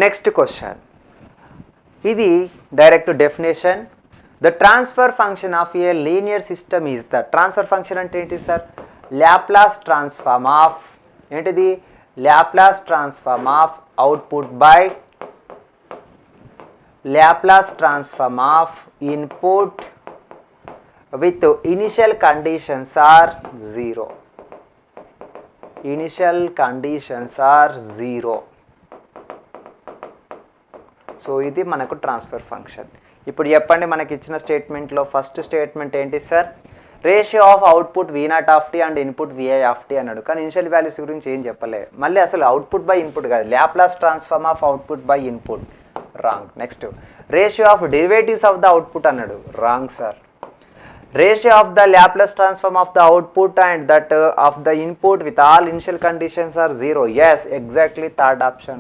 Next question, ఇది direct definition. The transfer function of a linear system is the, transfer function అంటే ఏంటి sir? Laplace transform of, ఏంటిది? Laplace transform of output by Laplace transform of input with initial conditions are 0. Initial conditions are 0. So ఇది మనకు transfer function. ఇప్పుడు చెప్పండి, మనకి ఇచ్చిన స్టేట్మెంట్లో ఫస్ట్ స్టేట్మెంట్ ఏంటి sir? Ratio of output V0 of T and input VI of T అన్నాడు, కానీ ఇనిషియల్ వాల్యూస్ గురించి ఏం చెప్పలేదు. మళ్ళీ అసలు అవుట్పుట్ బై ఇన్పుట్ కాదు, Laplace transform of output by input, wrong. Next ratio of derivatives of the output అన్నాడు, wrong sir. Ratio of the Laplace transform of the output and that of the input with all initial conditions are 0. Yes, exactly, third option.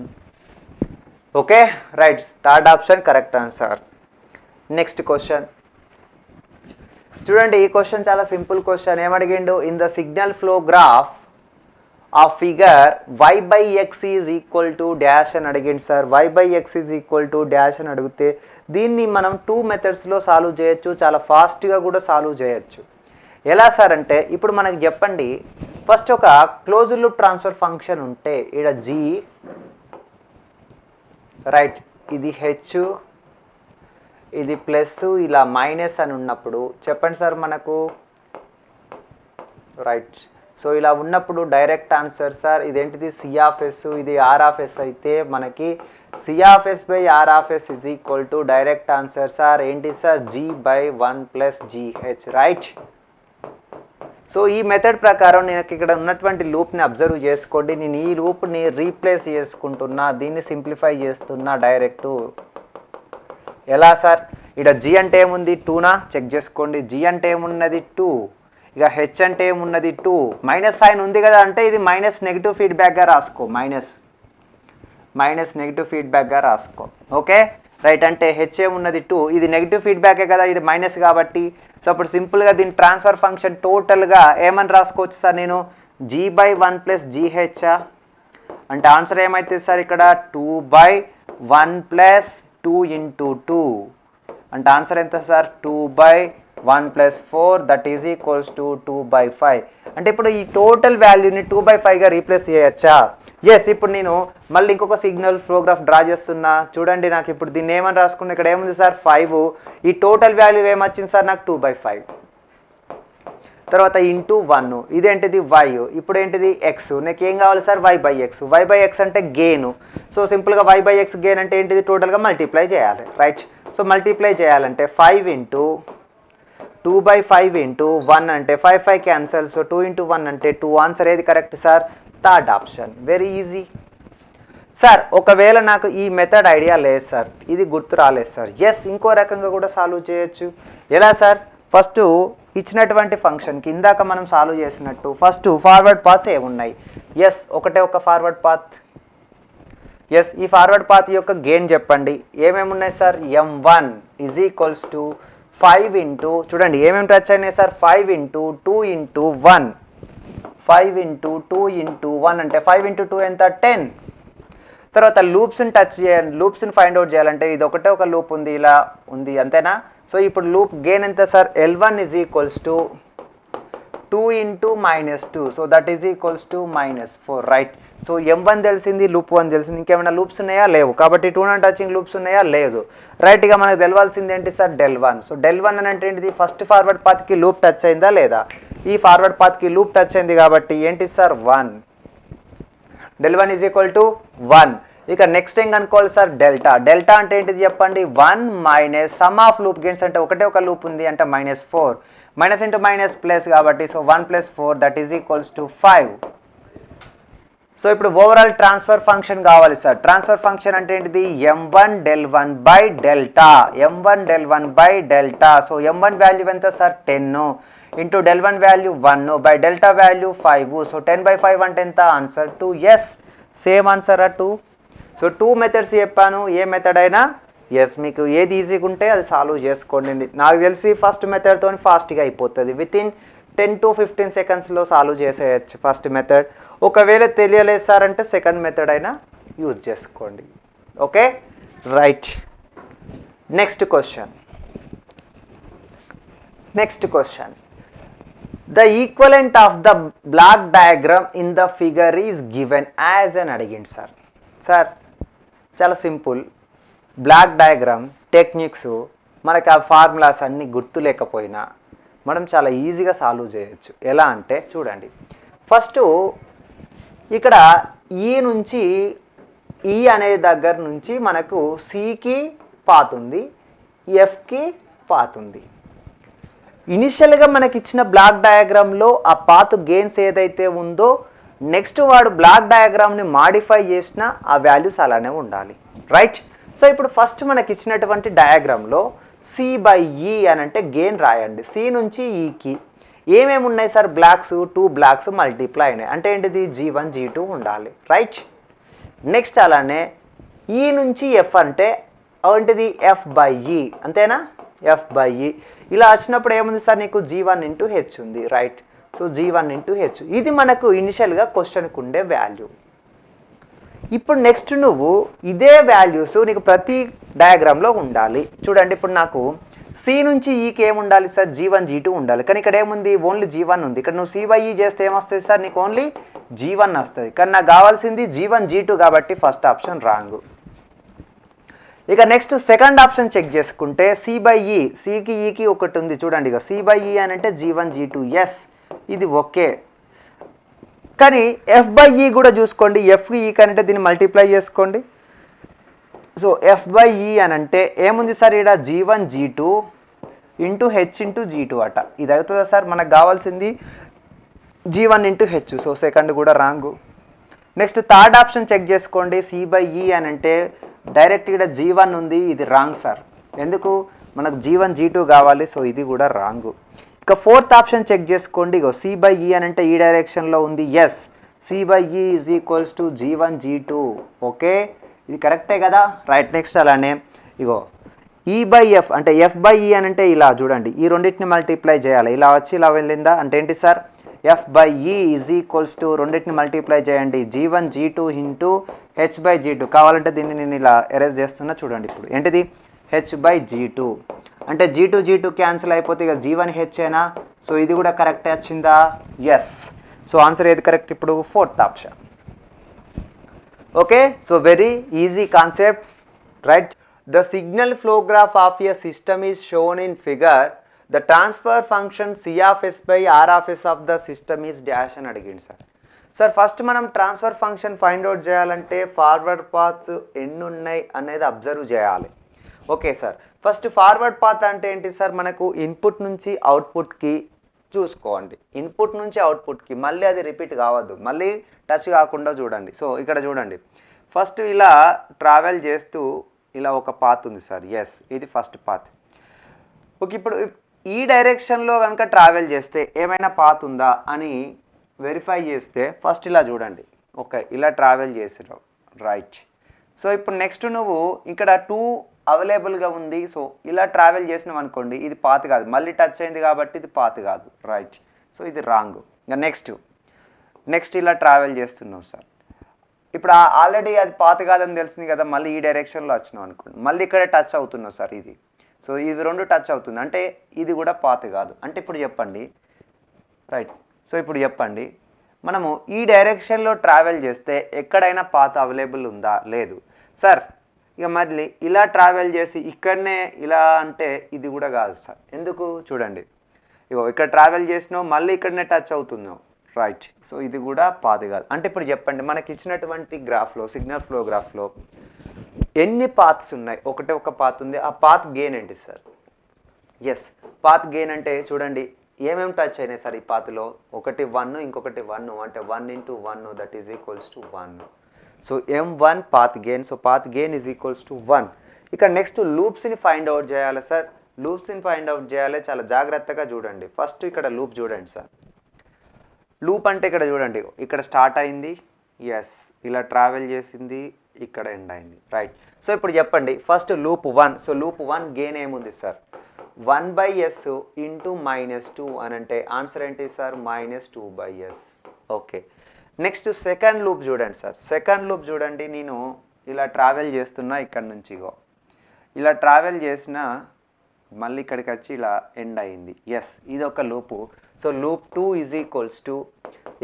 Okay, right, third option correct answer. Next question. చూడండి, ఈ question చాలా simple question. ఏమడిగిండు? In the signal flow graph ఆ figure y by x is equal to dash అని అడిగింది సార్. y by x is equal to dash అని అడిగితే దీన్ని మనం 2 మెథడ్స్లో సాల్వ్ చేయొచ్చు, చాలా ఫాస్ట్గా కూడా సాల్వ్ చేయొచ్చు. ఎలా సార్ అంటే, ఇప్పుడు మనకి చెప్పండి, ఫస్ట్ ఒక క్లోజ్డ్ లూప్ ట్రాన్స్ఫర్ ఫంక్షన్ ఉంటే ఇక్కడ g, రైట్, ఇది h, ఇది ప్లస్, ఇలా మైనస్ అని ఉన్నప్పుడు చెప్పండి సార్ మనకు, రైట్. సో ఇలా ఉన్నప్పుడు డైరెక్ట్ ఆన్సర్ సార్ ఇదేంటిది? సి ఆఫ్ ఎస్, ఇది ఆర్ ఆఫ్ ఎస్ అయితే మనకి C of S by R of S is equal to direct answer sir ఏంటి sir? G by 1 plus GH, right. So ఈ method ప్రకారం నేను ఇక్కడ ఉన్నటువంటి లూప్ని అబ్జర్వ్ చేసుకోండి. నేను ఈ లూప్ని రీప్లేస్ చేసుకుంటున్నా, దీన్ని సింప్లిఫై చేస్తున్నా డైరెక్ట్. ఎలా సార్? ఇక్కడ జీ అంటే ఏముంది? 2నా? చెక్ చేసుకోండి. జీ అంటే ఏమున్నది? 2. ఇక హెచ్ అంటే ఏమున్నది? 2. మైనస్ సైన్ ఉంది కదా, అంటే ఇది మైనస్ నెగిటివ్ ఫీడ్బ్యాక్గా రాసుకో, మైనస్ నెగిటివ్ ఫీడ్బ్యాక్గా రాసుకో. Okay, right. అంటే హెచ్ ఏమున్నది? 2. ఇది నెగిటివ్ ఫీడ్బ్యాకే కదా, ఇది మైనస్ కాబట్టి. సో అప్పుడు సింపుల్గా దీని ట్రాన్స్ఫర్ ఫంక్షన్ టోటల్గా ఏమని రాసుకోవచ్చు సార్ నేను? G by 1 plus GH. అంటే ఆన్సర్ ఏమైతుంది సార్ ఇక్కడ? 2/1 ప్లస్ 2 ఇంటూ 2. అంటే ఆన్సర్ ఎంత sir? 2/1 plus 4 that is equals to 2/5. అంటే ఇప్పుడు ఈ టోటల్ వాల్యూని 2/5గా రీప్లేస్ చేయొచ్చా? ఎస్. ఇప్పుడు నేను మళ్ళీ ఇంకొక సిగ్నల్ ఫ్లోగ్రాఫ్ డ్రా చేస్తున్నా. చూడండి, నాకు ఇప్పుడు దీన్ని ఏమని రాసుకున్నా? ఇక్కడ ఏముంది సార్? 5. ఈ టోటల్ వాల్యూ ఏమొచ్చింది సార్ నాకు? 2/5. తర్వాత ఇంటూ 1, ఇదేంటిది? y. ఇప్పుడు ఏంటిది? x. నాకు ఏం కావాలి సార్? y/x. y/x అంటే గెయిన్. సో సింపుల్గా y/x గెయిన్ అంటే ఏంటిది? టోటల్గా మల్టిప్లై చేయాలి, రైట్. సో మల్టిప్లై చేయాలంటే 5 ఇంటూ 2/5 ఇంటూ 1 అంటే 5 క్యాన్సల్. సో 2 ఇంటూ 1 అంటే 2. ఆన్సర్ ఏది correct sir? Third option. Very easy sir. ఒకవేళ నాకు ఈ మెథడ్ ఐడియా లేదు సార్, ఇది గుర్తు రాలేదు సార్, ఎస్, ఇంకో రకంగా కూడా సాల్వ్ చేయొచ్చు. ఎలా సార్? ఫస్ట్ ఇచ్చినటువంటి ఫంక్షన్కి ఇందాక మనం సాల్వ్ చేసినట్టు ఫస్ట్ ఫార్వర్డ్ పాత్స్ ఏమున్నాయి? ఎస్, ఒకటే ఒక ఫార్వర్డ్ పాత్. ఎస్, ఈ ఫార్వర్డ్ పాత్ యొక్క గెయిన్ చెప్పండి. ఏమేమి ఉన్నాయి sir? m1 is equals to 5 into, చూడండి ఏమేమి టచ్ అయినాయి sir? 5 into 2 into 1. 5 into 2 into 1 అంటే 5 ఇంటూ 2 ఎంత? 10. తర్వాత లూప్స్ని టచ్ చేయాలి, లూప్స్ని ఫైండ్ అవుట్ చేయాలంటే ఇది ఒకటే ఒక లూప్ ఉంది, ఇలా ఉంది, అంతేనా? సో ఇప్పుడు లూప్ గెయిన్ ఎంత sir? L1 is equals to 2 into -2. So that is equals to -4, right. So m1 తెలిసింది, లూప్ 1 తెలిసింది. ఇంకేమైనా లూప్స్ ఉన్నాయా? లేవు. కాబట్టి 2 నాన్ టచింగ్ లూప్స్ ఉన్నాయా? లేదు. రైట్గా మనకు తెలవాల్సింది ఏంటి సార్? del1. సో del1 అని అంటే ఏంటిది? ఫస్ట్ ఫార్వర్డ్ పాత్కి లూప్ టచ్ అయిందా లేదా? ఈ ఫార్వర్డ్ పాత్కి లూప్ టచ్ అయింది కాబట్టి ఏంటి sir? 1. del1 is equal to 1. ఇక నెక్స్ట్ ఏం కనుక్కోవాలి సార్? డెల్టా. డెల్టా అంటే ఏంటిది చెప్పండి? 1 minus sum of loop gains అంటే ఒకటే ఒక లూప్ ఉంది అంటే -4. మైనస్ ఇంటూ మైనస్ ప్లస్ కాబట్టి so 1 + 4 that is equals to 5. So ఇప్పుడు ఓవరాల్ ట్రాన్స్ఫర్ ఫంక్షన్ కావాలి సార్. ట్రాన్స్ఫర్ ఫంక్షన్ అంటే ఏంటిది? m1 del1 by delta. m1 del1 by delta. So m1 value ఎంత sir? 10 into del1 value 1 by delta value 5. So 10/5 అంటే ఎంత? Answer 2. Yes, same answer 2. So 2 methods చెప్పాను, ఏ method అయినా yes, మీకు ఏది ఈజీగా ఉంటే అది సాల్వ్ చేసుకోండి. నాకు తెలిసి ఫస్ట్ మెథడ్తో ఫాస్ట్గా అయిపోతుంది, వితిన్ 10 to 15 సెకండ్స్లో సాల్వ్ చేసేయచ్చు ఫస్ట్ మెథడ్. ఒకవేళ తెలియలేదు సార్ అంటే సెకండ్ మెథడ్ అయినా యూజ్ చేసుకోండి. Okay right. Next question the equivalent of the block diagram in the figure is given as అని అడిగింది సార్. సార్ చాలా సింపుల్, బ్లాక్ డయాగ్రామ్ టెక్నిక్స్ మనకి ఆ ఫార్ములాస్ అన్నీ గుర్తు లేకపోయినా మనం చాలా ఈజీగా సాల్వ్ చేయొచ్చు. ఎలా అంటే చూడండి, ఫస్ట్ ఇక్కడ ఈ నుంచి ఈ అనే దగ్గర నుంచి మనకు సికి పాత్ ఉంది, ఎఫ్కి పాత్ ఉంది. ఇనిషియల్గా మనకి ఇచ్చిన బ్లాక్ డయాగ్రామ్లో ఆ పాత్ గెయిన్స్ ఏదైతే ఉందో నెక్స్ట్ వాడు బ్లాక్ డయాగ్రామ్ని మాడిఫై చేసిన ఆ వాల్యూస్ అలానే ఉండాలి, రైట్. సో ఇప్పుడు ఫస్ట్ మనకి ఇచ్చినటువంటి డయాగ్రామ్లో సి బై ఈ అని అంటే గెయిన్ రాయండి. సి నుంచి ఈకి ఏమేమి ఉన్నాయి సార్, బ్లాక్స్ 2 బ్లాక్స్ మల్టిప్లై అయినాయి అంటే ఏంటిది G1 G2 ఉండాలి, రైట్. నెక్స్ట్ అలానే ఈ నుంచి ఎఫ్ అంటే ఏంటిది ఎఫ్ బై ఈ, అంతేనా, ఎఫ్ బై ఈ. ఇలా వచ్చినప్పుడు ఏముంది సార్ నీకు G1 ఇంటూ హెచ్ ఉంది, right. So G1 into H ఇది మనకు ఇనిషియల్గా క్వశ్చన్కి ఉండే వాల్యూ. ఇప్పుడు నెక్స్ట్ నువ్వు ఇదే వాల్యూస్ నీకు ప్రతి డయాగ్రామ్లో ఉండాలి. చూడండి ఇప్పుడు నాకు సి నుంచి ఈకి ఏముండాలి సార్, G1 G2 ఉండాలి. కానీ ఇక్కడ ఏముంది, ఓన్లీ G1 ఉంది. ఇక్కడ నువ్వు సి బై ఈ చేస్తే ఏమొస్తుంది సార్, నీకు ఓన్లీ G1 వస్తుంది. కానీ నాకు కావాల్సింది G1 G2 కాబట్టి ఫస్ట్ ఆప్షన్ రాంగ్. ఇక నెక్స్ట్ సెకండ్ ఆప్షన్ చెక్ చేసుకుంటే సి బై ఈ, సికి ఈకి ఒకటి ఉంది చూడండి. ఇక సి బై ఈ అని అంటే G1 G2, ఎస్ ఇది ఓకే. కానీ ఎఫ్ బై ఈ కూడా చూసుకోండి, ఎఫ్ ఈకి అంటే దీన్ని మల్టిప్లై చేసుకోండి. సో ఎఫ్ బై ఈ అని అంటే ఏముంది సార్, ఇక్కడ G1 G2 into H into G2 అట. ఇది అవుతుందా సార్, మనకు కావాల్సింది G1 into H. So second కూడా wrong. Next third option check చేసుకోండి, సి బై ఈ అని అంటే డైరెక్ట్ ఇక్కడ G1 ఉంది, ఇది రాంగ్ సార్. ఎందుకు, మనకు G1 G2 కావాలి. సో ఇది కూడా రాంగు. ఇక ఫోర్త్ ఆప్షన్ చెక్ చేసుకోండి, ఇగో సి బై ఈ అని అంటే ఈ డైరెక్షన్లో ఉంది, ఎస్ సి బై ఈ is equals to G1 G2, okay ఇది కరెక్టే కదా, రైట్. నెక్స్ట్ అలానే ఇగో ఈ బై ఎఫ్ అంటే ఎఫ్ బై ఈ అని అంటే ఇలా చూడండి, ఈ రెండింటిని మల్టిప్లై చేయాలి. ఇలా వచ్చి ఇలా వెళ్ళిందా అంటే ఏంటి సార్, ఎఫ్ బై ఈ ఈజ్ ఈక్వల్స్ టు రెండింటిని మల్టిప్లై చేయండి G1 G2 into H by G2. కావాలంటే దీన్ని నేను ఇలా ఎరేజ్ చేస్తున్నా చూడండి. ఇప్పుడు ఏంటిది హెచ్ బై G2 అంటే G2 G2 క్యాన్సిల్ అయిపోతే ఇక G1 హెచ్ అయినా. సో ఇది కూడా కరెక్టే వచ్చిందా, ఎస్. సో ఆన్సర్ ఏది కరెక్ట్ ఇప్పుడు, fourth option. Okay, so very easy concept, right. The signal flow graph of a system is shown in figure. The transfer function C of S by R of S of the system is dash అని అడిగింది sir. Sir first మనం transfer function find out చేయాలంటే forward paths ఎన్ని ఉన్నాయి అనేది observe చేయాలి. Okay sir, first forward path అంటే ఏంటి సార్, మనకు ఇన్పుట్ నుంచి అవుట్పుట్కి చూసుకోండి. ఇన్పుట్ నుంచి అవుట్పుట్కి మళ్ళీ అది రిపీట్ కావద్దు, మళ్ళీ టచ్ కాకుండా చూడండి. సో ఇక్కడ చూడండి, ఫస్ట్ ఇలా ట్రావెల్ చేస్తూ ఇలా ఒక పాత్ ఉంది సార్, ఎస్ ఇది ఫస్ట్ పాత్. ఓకే, ఇప్పుడు ఈ డైరెక్షన్లో కనుక ట్రావెల్ చేస్తే ఏమైనా పాత్ ఉందా అని వెరిఫై చేస్తే ఫస్ట్ ఇలా చూడండి, ఓకే ఇలా ట్రావెల్ చేసినావు, రైట్. సో ఇప్పుడు నెక్స్ట్ నువ్వు ఇక్కడ 2 అవైలబుల్గా ఉంది. సో ఇలా ట్రావెల్ చేసినావు అనుకోండి, ఇది పాత్ కాదు, మళ్ళీ టచ్ అయింది కాబట్టి ఇది పాత్ కాదు, రైట్. సో ఇది రాంగ్. ఇంకా నెక్స్ట్ ఇలా ట్రావెల్ చేస్తున్నావు సార్. ఇప్పుడు ఆల్రెడీ అది పాత్ కాదని తెలిసింది కదా, మళ్ళీ ఈ డైరెక్షన్లో వచ్చినావు అనుకోండి, మళ్ళీ ఇక్కడ టచ్ అవుతున్నావు సార్ ఇది. సో ఇది రెండు టచ్ అవుతుంది అంటే ఇది కూడా పాత్ కాదు. అంటే ఇప్పుడు చెప్పండి, రైట్. సో ఇప్పుడు చెప్పండి, మనము ఈ డైరెక్షన్లో ట్రావెల్ చేస్తే ఎక్కడైనా పాత్ అవైలబుల్ ఉందా, లేదు సార్. ఇక మళ్ళీ ఇలా ట్రావెల్ చేసి ఇక్కడనే ఇలా అంటే ఇది కూడా కాదు సార్. ఎందుకు చూడండి, ఇగో ఇక్కడ ట్రావెల్ చేసినావు మళ్ళీ ఇక్కడనే టచ్ అవుతున్నావు, రైట్. సో ఇది కూడా పాత్ కాదు. అంటే ఇప్పుడు చెప్పండి, మనకి ఇచ్చినటువంటి గ్రాఫ్లో సిగ్నల్ ఫ్లో గ్రాఫ్లో ఎన్ని పాత్స్ ఉన్నాయి, ఒకటే ఒక పాత్ ఉంది. ఆ పాత్ గెయిన్ ఏంటి సార్, ఎస్ పాత్ గెయిన్ అంటే చూడండి ఏమేమి టచ్ అయినాయి సార్ ఈ పాత్లో, ఒకటి 1 ఇంకొకటి 1 అంటే 1 into 1 that is equals to 1. So M1 path gain. So path gain is equals to 1. ఇక నెక్స్ట్ లూప్స్ని ఫైండ్ అవుట్ చేయాలి సార్. లూప్స్ని ఫైండ్ అవుట్ చేయాలి, చాలా జాగ్రత్తగా చూడండి. ఫస్ట్ ఇక్కడ లూప్ చూడండి సార్. లూప్ అంటే ఇక్కడ చూడండి, ఇక్కడ స్టార్ట్ అయింది, ఎస్ ఇలా ట్రావెల్ చేసింది, ఇక్కడ ఎండ్ అయింది, రైట్. సో ఇప్పుడు చెప్పండి first loop 1. So loop 1 gain ఏముంది సార్, 1/s ఇంటూ -2 అని అంటే ఆన్సర్ ఏంటి sir, -2/s. Okay, next second loop చూడండి సార్. సెకండ్ లూప్ చూడండి, నేను ఇలా ట్రావెల్ చేస్తున్నా ఇక్కడ నుంచి ఇగో ఇలా ట్రావెల్ చేసిన మళ్ళీ ఇక్కడికి వచ్చి ఇలా ఎండ్ అయింది. ఎస్, ఇది ఒక loop. So loop 2 is equals to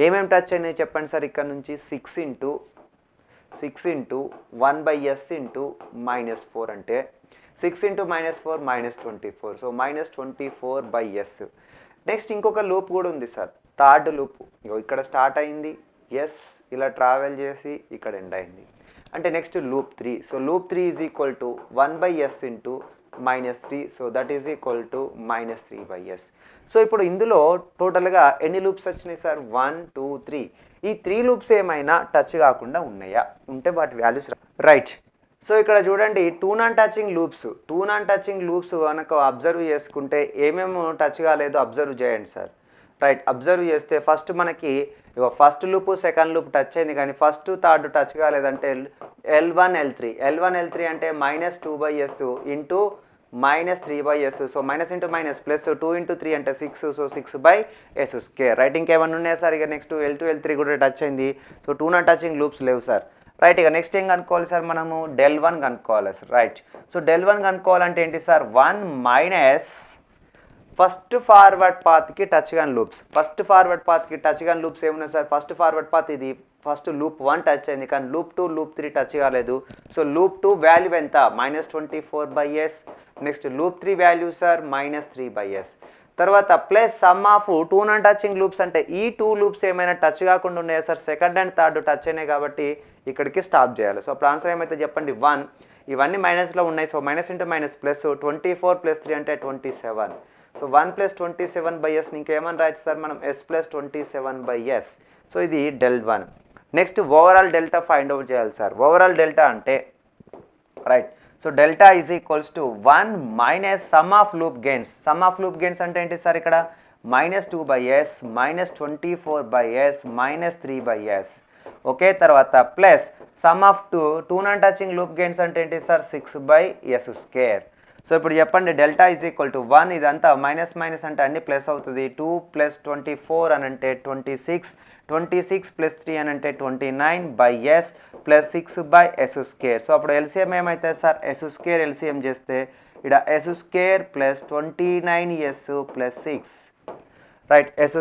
ఏమేమి టచ్ అయినాయి చెప్పండి సార్. ఇక్కడ నుంచి 6 ఇంటూ 1/s ఇంటూ -4 అంటే 6 ఇంటూ -4 -24. So -24/s. నెక్స్ట్ ఇంకొక లూప్ కూడా ఉంది సార్, థర్డ్ లూప్. ఇక్కడ స్టార్ట్ అయింది, ఎస్ ఇలా ట్రావెల్ చేసి ఇక్కడ ఎండ్ అయింది. అంటే next loop 3. So loop 3 is equal to 1/s into -3. So that is equal to -3/s. So ఇప్పుడు ఇందులో టోటల్గా ఎన్ని లూప్స్ వచ్చినాయి సార్? 1 2 3. ఈ 3 లూప్స్ ఏమైనా టచ్ కాకుండా ఉన్నాయా? ఉంటే వాటి వాల్యూస్ రైట్. సో ఇక్కడ చూడండి, టూ నాన్ టచింగ్ లూప్స్ కనుక అబ్జర్వ్ చేసుకుంటే ఏమేమో టచ్ కాలేదో అబ్జర్వ్ చేయండి సార్. రైట్, అబ్జర్వ్ చేస్తే ఫస్ట్ మనకి first loop second loop touch అయింది, కానీ first third touch కాలేదంటే L1 L3 అంటే -2/s into -3/s. So minus into minus plus 2 into 3 అంటే 6. So 6/s². రైట్, ఇంకేమన్నా ఉన్నాయా సార్? ఇక నెక్స్ట్ L2 L3 కూడా టచ్ అయింది. So two non touching loops లేవు సార్. రైట్, ఇక నెక్స్ట్ ఏం కనుక్కోవాలి సార్? మనము del1 కనుక్కోవాలి సార్. రైట్, సో del1 కనుక్కోవాలంటే ఏంటి సార్? 1 మైనస్ ఫస్ట్ ఫార్వర్డ్ పాత్కి టచ్ కాని లూప్స్. ఫస్ట్ ఫార్వర్డ్ పాత్కి టచ్ కాని లూప్స్ ఏమున్నాయి సార్? ఫస్ట్ ఫార్వర్డ్ పాత్ ఇది ఫస్ట్ లూప్ 1 టచ్ అయింది, కానీ లూప్ 2 లూప్ 3 టచ్ కాలేదు. సో లూప్ 2 వాల్యూ ఎంత? -24/s. Next loop 3 value sir -3/s. తర్వాత plus sum of two non touching loops అంటే ఈ 2 లూప్స్ ఏమైనా టచ్ కాకుండా ఉన్నాయా sir? Second and third touch అయినాయి కాబట్టి ఇక్కడికి స్టాప్ చేయాలి. సో అప్పుడు ఆన్సర్ ఏమైతే చెప్పండి? 1. ఇవన్నీ మైనస్లో ఉన్నాయి. So minus into minus plus 24 + 3 అంటే 27. సో 1 + 27/s ఇంకేమని రాయొచ్చు సార్ మనం? s + 27/s. సో ఇది del1. Next overall delta find out చేయాలి సార్. ఓవరాల్ డెల్టా అంటే right, so delta is equals to 1 minus sum of loop gains. Some of loop gains అంటే ఏంటి sir? ఇక్కడ -2/s -24/s -3/s. Okay, తర్వాత plus sum of two non touching loop gains అంటే ఏంటి sir? 6/s². So ఇప్పుడు చెప్పండి, delta is equal to 1. ఇదంతా minus minus అంటే అన్ని ప్లస్ అవుతుంది. 2 + 24 అని అంటే 26. 26 + 3 అని అంటే 29/s + 6/s². సో అప్పుడు ఎల్సిఎం ఏమవుతుంది సార్? s² ఎల్సిఎం చేస్తే ఇక్కడ s² + 29s + 6. Right, s²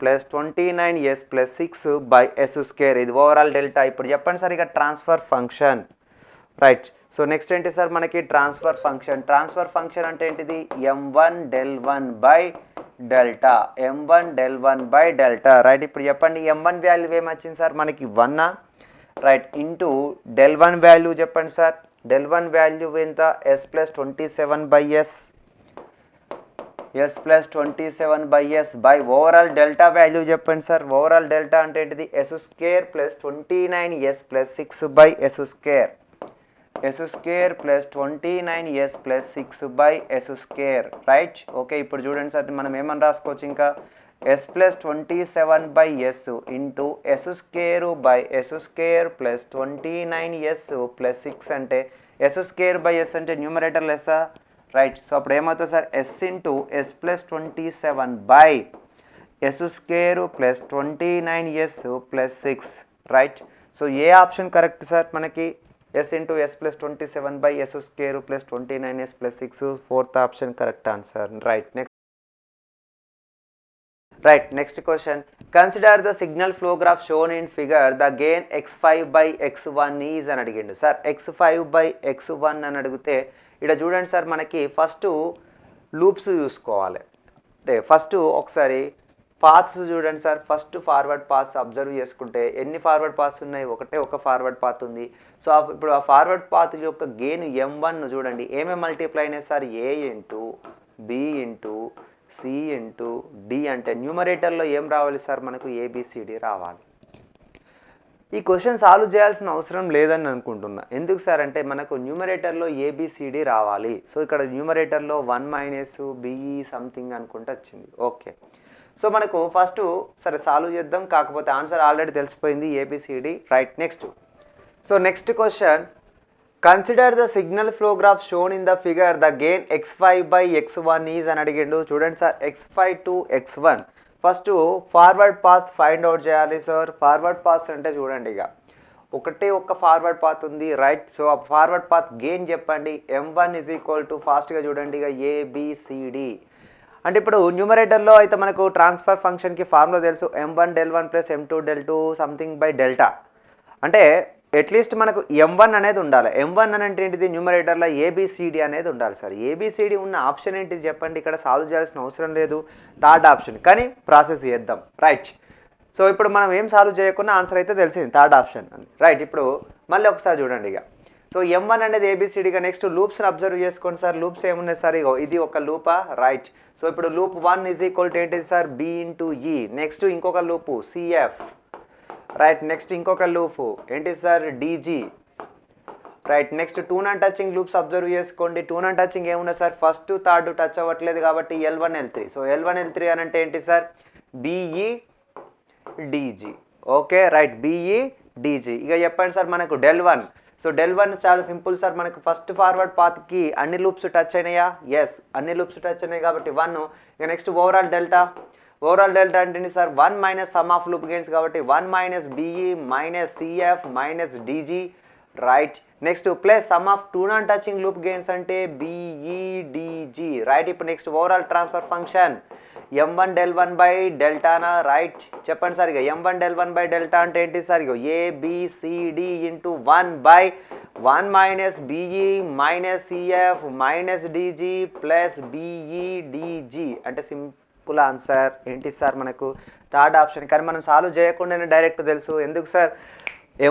+ 29s + 6/s². ఇది ఓవరాల్ డెల్టా. ఇప్పుడు చెప్పండి సార్ ఇక transfer function. Right, so next ఏంటి సార్ మనకి? Transfer function. ట్రాన్స్ఫర్ ఫంక్షన్ అంటే ఏంటిది? m1 del1/delta. రైట్, ఇప్పుడు చెప్పండి m1 వాల్యూ ఏమొచ్చింది సార్ మనకి? 1. రైట్, ఇంటూ del1 వాల్యూ చెప్పండి సార్. del1 వాల్యూ ఎంత? s + 27/s. s + 27/s by overall delta value చెప్పండి సార్. ఓవరాల్ డెల్టా అంటే ఏంటిది? s² + 29s + 6/s². s² + 29s + 6/s². Right, okay. ఇప్పుడు చూడండి సార్, మనం ఏమని రాసుకోవచ్చు ఇంకా? s + 27/s into s² + 29s + 6 అంటే s²/s అంటే న్యూమరేటర్ లెస్సా? రైట్, సో అప్పుడు ఏమవుతుంది sir? s into s + 27/s² + 29s + 6. Right, so ఏ ఆప్షన్ కరెక్ట్ సార్ మనకి? s into s + 27/s² + 29s + 6. Fourth option correct answer. Right, next question. Consider the signal flow graph shown in figure. The gain x5/x1 is అని అడిగిండు sir. x5/x1 అని అడిగితే ఇక్కడ చూడండి sir, మనకి first loops చూసుకోవాలి. అంటే ఫస్ట్ ఒకసారి పాత్స్ చూడండి sir. First forward paths observe చేసుకుంటే ఎన్ని ఫార్వర్డ్ పాత్స్ ఉన్నాయి? ఒక ఫార్వర్డ్ పాత్ ఉంది. సో ఇప్పుడు ఆ ఫార్వర్డ్ పాత్ యొక్క గెయిన్ m1 చూడండి ఏమేమి మల్టిప్లై అయినాయి sir? a into b into c into d అంటే న్యూమరేటర్లో ఏం రావాలి సార్ మనకు? ABCD రావాలి. ఈ క్వశ్చన్ సాల్వ్ చేయాల్సిన అవసరం లేదని అనుకుంటున్నా. ఎందుకు సార్ అంటే మనకు న్యూమరేటర్లో ABCD రావాలి. సో ఇక్కడ న్యూమరేటర్లో 1 - BE సంథింగ్ అనుకుంటే వచ్చింది. ఓకే, సో మనకు ఫస్ట్ సరే సాల్వ్ చేద్దాం. కాకపోతే ఆన్సర్ ఆల్రెడీ తెలిసిపోయింది, ABCD. Right, next. So next question. Consider the signal flow graph shown in the figure. The gain x5/x1 is అని అడిగిండు. చూడండి sir, x5 to x1 first forward pass find out చేయాలి sir. Forward pass అంటే చూడండి, ఇక ఒకటే ఒక్క forward path ఉంది రైట్. సో ఆ ఫార్వర్డ్ పాత్ గెయిన్ చెప్పండి. M1 ఈజ్ ఈక్వల్ టు ఫాస్ట్గా చూడండి ఇక ABCD. అంటే ఇప్పుడు న్యూమరేటర్లో అయితే మనకు ట్రాన్స్ఫర్ ఫంక్షన్కి ఫార్ములా తెలుసు M1 del1 plus M2 del2 something by delta. అంటే అట్లీస్ట్ మనకు M1 అనేది ఉండాలి. M1 అని అంటే ఏంటిది న్యూమరేటర్లో ABCD అనేది ఉండాలి సార్. ABCD ఉన్న ఆప్షన్ ఏంటిది చెప్పండి. ఇక్కడ సాల్వ్ చేయాల్సిన అవసరం లేదు, థర్డ్ ఆప్షన్, కానీ ప్రాసెస్ చేద్దాం రైట్. సో ఇప్పుడు మనం ఏం సాల్వ్ చేయకుండా ఆన్సర్ అయితే తెలిసింది థర్డ్ ఆప్షన్ అని రైట్. ఇప్పుడు మళ్ళీ ఒకసారి చూడండి ఇక. సో M1 అనేది ABCDగా నెక్స్ట్ లూప్స్ని అబ్జర్వ్ చేసుకోండి సార్. లూప్స్ ఏమున్నాయి సార్, ఇగో ఇది ఒక లూపా రైట్. సో ఇప్పుడు లూప్ 1 ఈజ్ ఈక్వల్ టు ఏంటిది sir B into E. Next ఇంకొక లూపు CF రైట్. నెక్స్ట్ ఇంకొక లూపు ఏంటిది sir DG right. Next two non touching loops observe చేసుకోండి. టూ నాన్ టచింగ్ ఏమున్నాయి సార్, ఫస్ట్ థర్డ్ టచ్ అవ్వట్లేదు కాబట్టి L1 L3. So L1 L3 అని అంటే ఏంటి sir BE DG. Okay right, BE DG. ఇక చెప్పండి సార్ మనకు del1. సో del1 చాలా సింపుల్ సార్. మనకు ఫస్ట్ ఫార్వర్డ్ పాత్కి అన్ని లూప్స్ టచ్ అయినాయా, ఎస్ అన్ని లూప్స్ టచ్ అయినాయి కాబట్టి 1. ఇక next overall delta. Overall delta అంటే sir 1 minus sum of loop gains కాబట్టి 1 minus BE minus CF minus DG right. Next plus sum of two non touching loop gains అంటే BE DG right. ఇప్పుడు next overall transfer function M1 del1 by డెల్టానా right. చెప్పండి sir ఇక M1 del1 by delta అంటే ఏంటి sir, ఇక ABCD into 1 by 1 minus BE minus CF minus DG plus BE DG అంటే simple answer ఏంటి sir మనకు థర్డ్ ఆప్షన్. కానీ మనం సాల్వ్ చేయకుండానే డైరెక్ట్ తెలుసు. ఎందుకు సార్,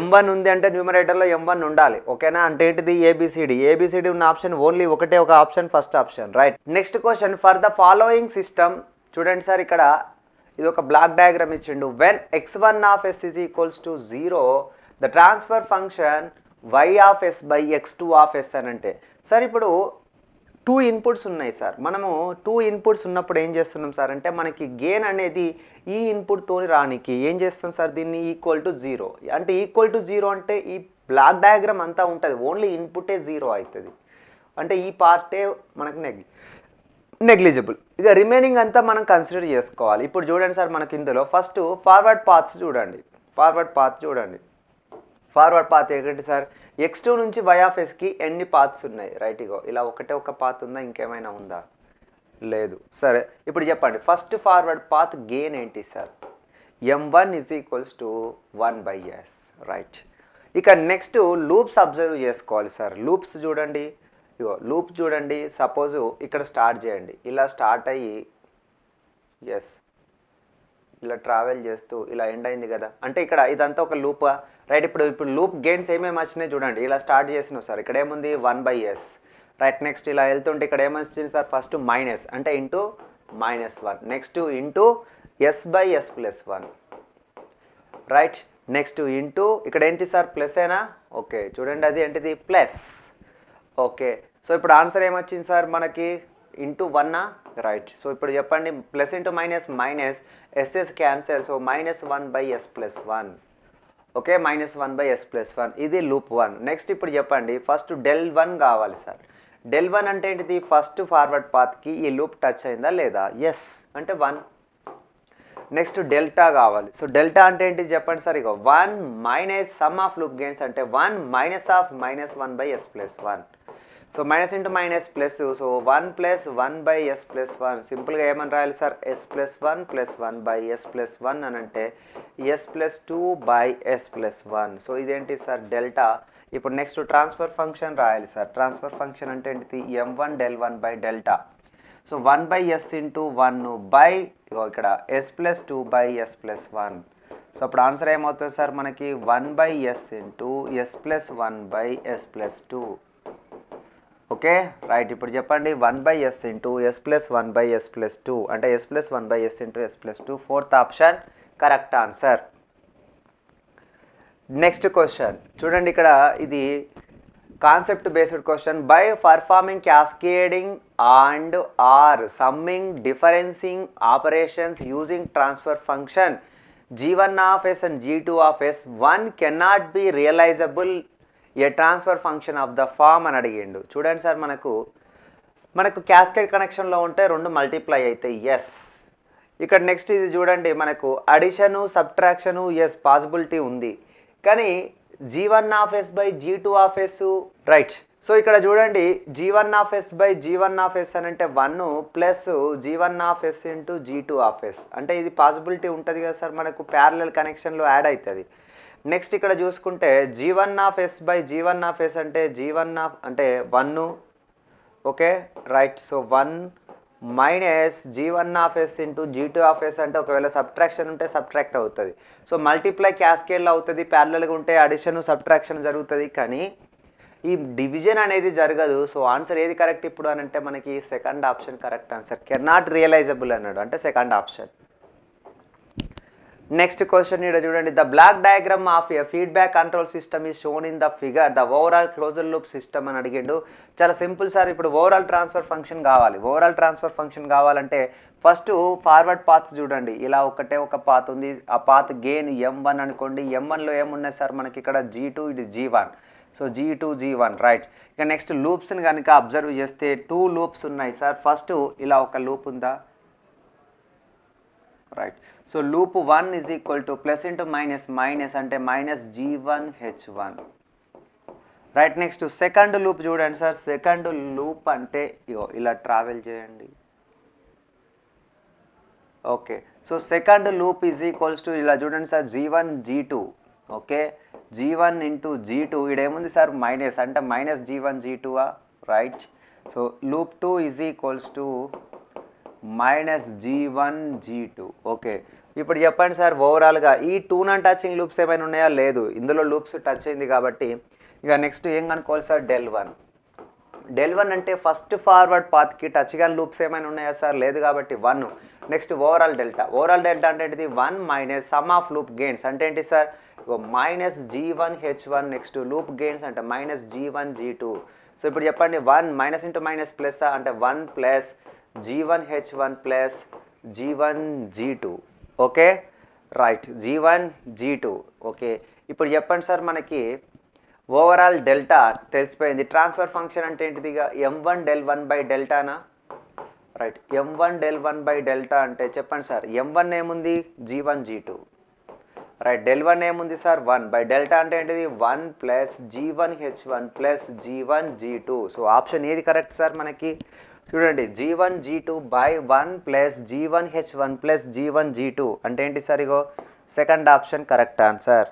M1 ఉంది అంటే న్యూమరేటర్లో M1 ఉండాలి ఓకేనా. అంటే ఏంటిది ABCD ఉన్న ఆప్షన్ ఓన్లీ ఒకటే ఒక option, first option right. Next question for the following system. చూడండి సార్ ఇక్కడ ఇది ఒక బ్లాక్ డయాగ్రామ్ ఇచ్చిండు. When x1 of s is equals to 0 the transfer function y of s by x2 of s అని అంటే sir ఇప్పుడు 2 inputs ఉన్నాయి sir. మనము 2 ఇన్పుట్స్ ఉన్నప్పుడు ఏం చేస్తున్నాం సార్ అంటే మనకి గెయిన్ అనేది ఈ ఇన్పుట్తో రానికి ఏం చేస్తాం సార్, దీన్ని ఈక్వల్ టు 0. అంటే ఈక్వల్ టు 0 అంటే ఈ బ్లాక్ డయాగ్రామ్ అంతా ఉంటుంది, ఓన్లీ ఇన్పుటే 0 అవుతుంది. అంటే ఈ పార్టే మనకు నెగ్లిజిబుల్. ఇక రిమైనింగ్ అంతా మనం కన్సిడర్ చేసుకోవాలి. ఇప్పుడు చూడండి సార్ మనకి ఇందులో ఫస్ట్ ఫార్వర్డ్ పాత్స్ చూడండి. ఫార్వర్డ్ పాత్ ఏంటంటే సార్ x2 నుంచి y ఆఫ్ sకి ఎన్ని పాత్స్ ఉన్నాయి రైట్. ఇగో ఇలా ఒకటే ఒక పాత్ ఉందా, ఇంకేమైనా ఉందా, లేదు. సరే ఇప్పుడు చెప్పండి ఫస్ట్ ఫార్వర్డ్ పాత్ గెయిన్ ఏంటి sir, M1 is equals to 1/s right. ఇక నెక్స్ట్ లూప్స్ అబ్జర్వ్ చేసుకోవాలి సార్. లూప్స్ చూడండి, ఇగో లూప్ చూడండి. సపోజ్ ఇక్కడ స్టార్ట్ చేయండి, ఇలా స్టార్ట్ అయ్యి ఎస్ ఇలా ట్రావెల్ చేస్తూ ఇలా ఎండ్ అయింది కదా, అంటే ఇక్కడ ఇదంతా ఒక లూప్ రైట్. ఇప్పుడు లూప్ గెయిన్స్ ఏమేమి వచ్చినాయి చూడండి. ఇలా స్టార్ట్ చేసినావు సార్, ఇక్కడ ఏముంది 1/s రైట్. నెక్స్ట్ ఇలా వెళ్తుంటే ఇక్కడ ఏమొచ్చింది సార్, ఫస్ట్ మైనస్ అంటే into -1, next into s/s+1 right. Next into ఇక్కడ ఏంటి సార్ ప్లస్ ఏనా, ఓకే చూడండి అది ఏంటిది ప్లస్. ఓకే సో ఇప్పుడు ఆన్సర్ ఏమొచ్చింది సార్ మనకి ఇంటూ 1 రైట్. సో ఇప్పుడు చెప్పండి plus into minus minus S S cancel, so -1/s+1 okay -1/s+1 ఇది లూప్ 1. నెక్స్ట్ ఇప్పుడు చెప్పండి ఫస్ట్ del1 కావాలి సార్. del1 అంటే ఏంటిది, ఫస్ట్ ఫార్వర్డ్ పాత్కి ఈ లూప్ టచ్ అయిందా లేదా, ఎస్ అంటే 1. నెక్స్ట్ డెల్టా కావాలి. సో డెల్టా అంటే ఏంటి చెప్పండి సార్, ఇక 1 minus sum of loop gains అంటే 1 minus of -1/s+1. So minus into minus plus, so 1 + 1/s+1 సింపుల్గా ఏమని రాయాలి సార్, s+1 + 1/s+1 అని అంటే s+2/s+1. సో ఇదేంటి సార్ డెల్టా. ఇప్పుడు నెక్స్ట్ ట్రాన్స్ఫర్ ఫంక్షన్ రాయాలి సార్. ట్రాన్స్ఫర్ ఫంక్షన్ అంటే ఏంటిది M1 del1 by delta. So 1/s into 1 by ఇక్కడ s+2/s+1. సో అప్పుడు ఆన్సర్ ఏమవుతుంది సార్ మనకి 1/s into s+1/s+2 okay right. ఇప్పుడు చెప్పండి 1/s ఇంటూ s+1/s+2 అంటే s+1/s into s+2, fourth option correct answer. Next question చూడండి, ఇక్కడ ఇది concept based question. By performing cascading and or summing differencing operations using transfer function g1 of s and g2 of s, one cannot be realizable a transfer function of the form అని అడిగిండు. చూడండి sir మనకు cascade కనెక్షన్లో ఉంటే 2 multiply అవుతాయి, yes. ఇక్కడ next ఇది చూడండి మనకు అడిషను సబ్ట్రాక్షను ఎస్ పాసిబిలిటీ ఉంది, కానీ g1 by g2 right. So ఇక్కడ చూడండి g1 బై g1 అని అంటే 1 ప్లస్ g1 ఇంటూ g2 అంటే ఇది పాసిబిలిటీ ఉంటుంది కదా సార్, మనకు ప్యారలల్ కనెక్షన్లో యాడ్ అవుతుంది. నెక్స్ట్ ఇక్కడ చూసుకుంటే g1 బై g1 అంటే g1 అంటే 1 okay right. So 1 minus g1 into g2 అంటే ఒకవేళ సబ్ట్రాక్షన్ ఉంటే సబ్ట్రాక్ట్ అవుతుంది. సో మల్టిప్లై క్యాస్కేడ్లో అవుతుంది, ప్యారలల్గా ఉంటే అడిషన్ సబ్ట్రాక్షన్ జరుగుతుంది, కానీ ఈ డివిజన్ అనేది జరగదు. సో ఆన్సర్ ఏది కరెక్ట్ ఇప్పుడు అని అంటే మనకి second option correct answer, can not realizable అన్నాడు అంటే సెకండ్ ఆప్షన్. నెక్స్ట్ క్వశ్చన్ ఇక్కడ చూడండి, the block diagram of a feedback control system is shown in the figure the overall closer loop system అని అడిగిండు. చాలా సింపుల్ సార్, ఇప్పుడు overall transfer function కావాలి. ఓవరాల్ ట్రాన్స్ఫర్ ఫంక్షన్ కావాలంటే ఫస్ట్ ఫార్వర్డ్ పాత్స్ చూడండి, ఇలా ఒకటే ఒక పాత్ ఉంది, ఆ పాత్ గెయిన్ m1 అనుకోండి. m1లో ఏమున్నాయి సార్ మనకి ఇక్కడ g2, ఇది g1, so g2 g1 right. ఇక నెక్స్ట్ లూప్స్ని కనుక అబ్జర్వ్ చేస్తే 2 లూప్స్ ఉన్నాయి సార్. ఫస్ట్ ఇలా ఒక లూప్ ఉందా right. So loop 1 is equal to plus into minus minus అంటే minus g1 h1 right. Next second loop చూడండి సార్, సెకండ్ లూప్ అంటే ఇలా ట్రావెల్ చేయండి okay. So second loop is equals to ఇలా చూడండి sir g1 g2 okay, g1 into g2 ఇడేముంది sir minus అంటే minus g1 g2 right. So loop 2 is equals to minus g1 g2 okay. ఇప్పుడు చెప్పండి sir ఓవరాల్గా ఈ 2 non touching loops ఏమైనా ఉన్నాయా, లేదు, ఇందులో లూప్స్ టచ్ అయింది కాబట్టి ఇక నెక్స్ట్ ఏం కనుక్కోవాలి సార్, del1 అంటే ఫస్ట్ ఫార్వర్డ్ పాత్కి టచ్ కానీ లూప్స్ ఏమైనా ఉన్నాయా సార్, లేదు కాబట్టి 1. నెక్స్ట్ ఓవరాల్ డెల్టా అంటే ఏంటిది 1 minus sum of loop gains అంటే ఏంటి sir minus g1 h1. Next loop gains అంటే మైనస్ g1 g2. సో ఇప్పుడు చెప్పండి 1 మైనస్ ఇంటూ మైనస్ ప్లస్ అంటే 1 plus g1 h1 plus g1 g2 okay right, g1 g2 okay. ఇప్పుడు చెప్పండి sir మనకి overall delta తెలిసిపోయింది. ట్రాన్స్ఫర్ ఫంక్షన్ అంటే ఏంటిది ఇక m1 del1 బై డెల్టానా right. m1 del1 by delta అంటే చెప్పండి సార్ m1 ఏముంది g1 g2 రైట్, del1 ఏముంది సార్ 1 బై డెల్టా అంటే ఏంటిది 1 plus g1 h1 plus g1 g2. So option ఏది కరెక్ట్ సార్ మనకి చూడండి g1 g2 by 1 plus g1 h1 plus g1 g2 అంటే ఏంటి సార్ ఇగో సెకండ్ ఆప్షన్ కరెక్ట్ ఆన్సర్.